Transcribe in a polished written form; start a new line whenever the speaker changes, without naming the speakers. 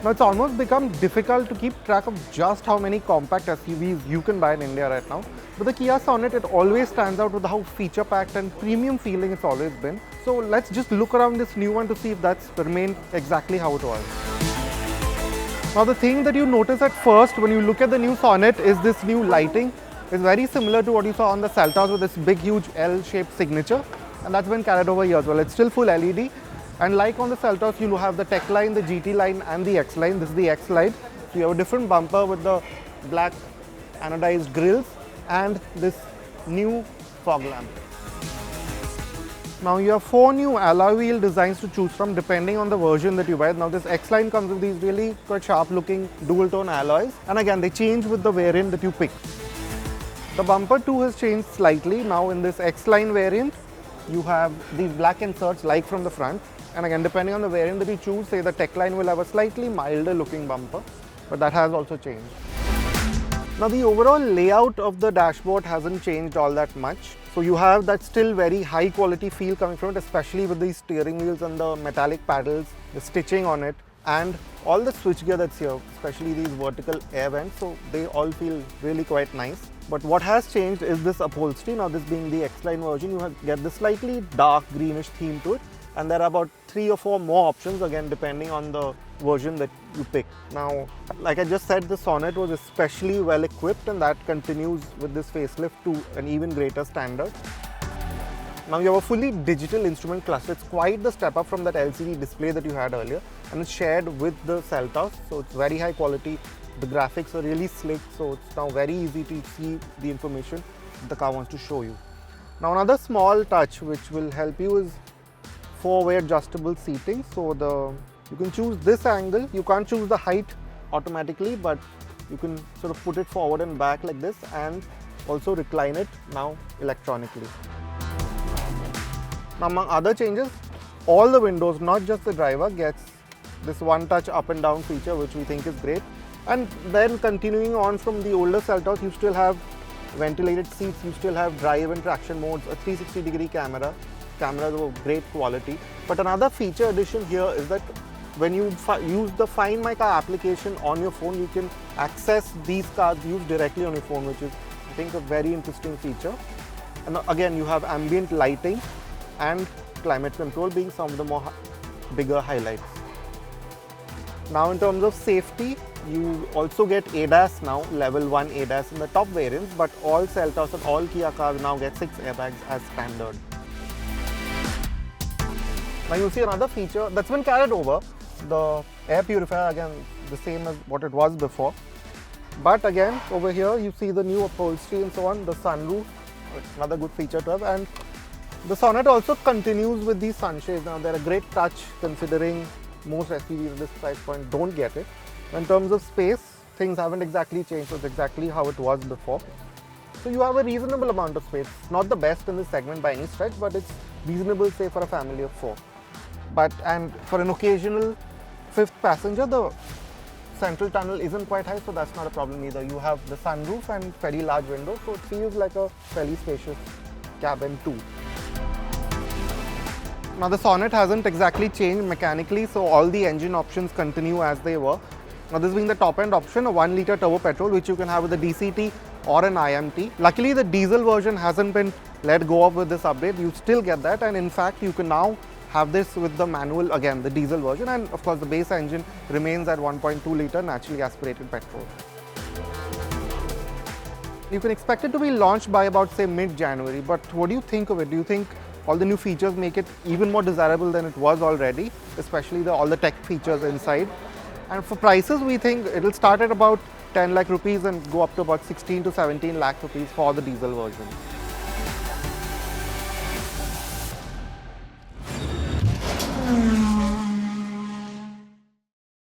Now it's almost become difficult to keep track of just how many compact SUVs you can buy in India right now. But the Kia Sonet, it always stands out with how feature-packed and premium feeling it's always been. So let's just look around this new one to see if that's remained exactly how it was. Now the thing that you notice at first when you look at the new Sonet is this new lighting. It's very similar to what you saw on the Seltos with this big huge L-shaped signature, and that's been carried over here as well. It's still full LED. And like on the Seltos, you have the Tech line, the GT line and the X line. This is the X line. So you have a different bumper with the black anodized grills and this new fog lamp. Now you have 4 new alloy wheel designs to choose from depending on the version that you buy. Now this X line comes with these really quite sharp looking dual tone alloys, and again they change with the variant that you pick. The bumper too has changed slightly. Now in this X line variant, you have these black inserts like from the front. And again, depending on the variant that you choose, say the Tech line will have a slightly milder looking bumper, but that has also changed. Now the overall layout of the dashboard hasn't changed all that much. So you have that still very high quality feel coming from it, especially with these steering wheels and the metallic paddles, the stitching on it, and all the switchgear that's here, especially these vertical air vents. So they all feel really quite nice. But what has changed is this upholstery. Now this being the X line version, you get this slightly dark greenish theme to it. And there are about 3 or 4 more options, again depending on the version that you pick. Now, like I just said, the Sonet was especially well equipped, and that continues with this facelift to an even greater standard. Now you have a fully digital instrument cluster. It's quite the step up from that LCD display that you had earlier, and it's shared with the Seltos, so it's very high quality. The graphics are really slick, so it's now very easy to see the information the car wants to show you. Now another small touch which will help you is 4-way adjustable seating. So you can choose this angle. You can't choose the height automatically, but you can sort of put it forward and back like this, and also recline it now electronically. Now among other changes, all the windows, not just the driver, gets this one-touch up and down feature, which we think is great. And then continuing on from the older Seltos, you still have ventilated seats, you still have drive and traction modes, a 360-degree camera. Cameras of great quality. But another feature addition here is that when you use the Find My Car application on your phone, you can access these cars used directly on your phone, which is, I think, a very interesting feature. And again, you have ambient lighting and climate control being some of the more bigger highlights. Now in terms of safety, you also get ADAS now, level 1 ADAS in the top variants, but all Seltos and all Kia cars now get 6 airbags as standard. Now you'll see another feature that's been carried over, the air purifier, again the same as what it was before. But again, over here you see the new upholstery and so on, the sunroof, another good feature to have. And the Sonet also continues with these sunshades. Now they're a great touch considering most SUVs at this price point don't get it. In terms of space, things haven't exactly changed, so it's exactly how it was before. So you have a reasonable amount of space. Not the best in this segment by any stretch, but it's reasonable, say, for a family of 4. And for an occasional 5th passenger, the central tunnel isn't quite high, so that's not a problem either. You have the sunroof and fairly large windows, so it feels like a fairly spacious cabin too. Now the Sonet hasn't exactly changed mechanically, so all the engine options continue as they were. Now this being the top end option, a 1-litre turbo-petrol, which you can have with a DCT or an IMT. Luckily the diesel version hasn't been let go of with this update. You still get that, and in fact you can now have this with the manual, again the diesel version, and of course the base engine remains at 1.2-litre naturally aspirated petrol. You can expect it to be launched by about, say, mid-January, but what do you think of it? Do you think all the new features make it even more desirable than it was already, especially all the tech features inside? And for prices, we think it'll start at about 10 lakh rupees and go up to about 16 to 17 lakh rupees for the diesel version.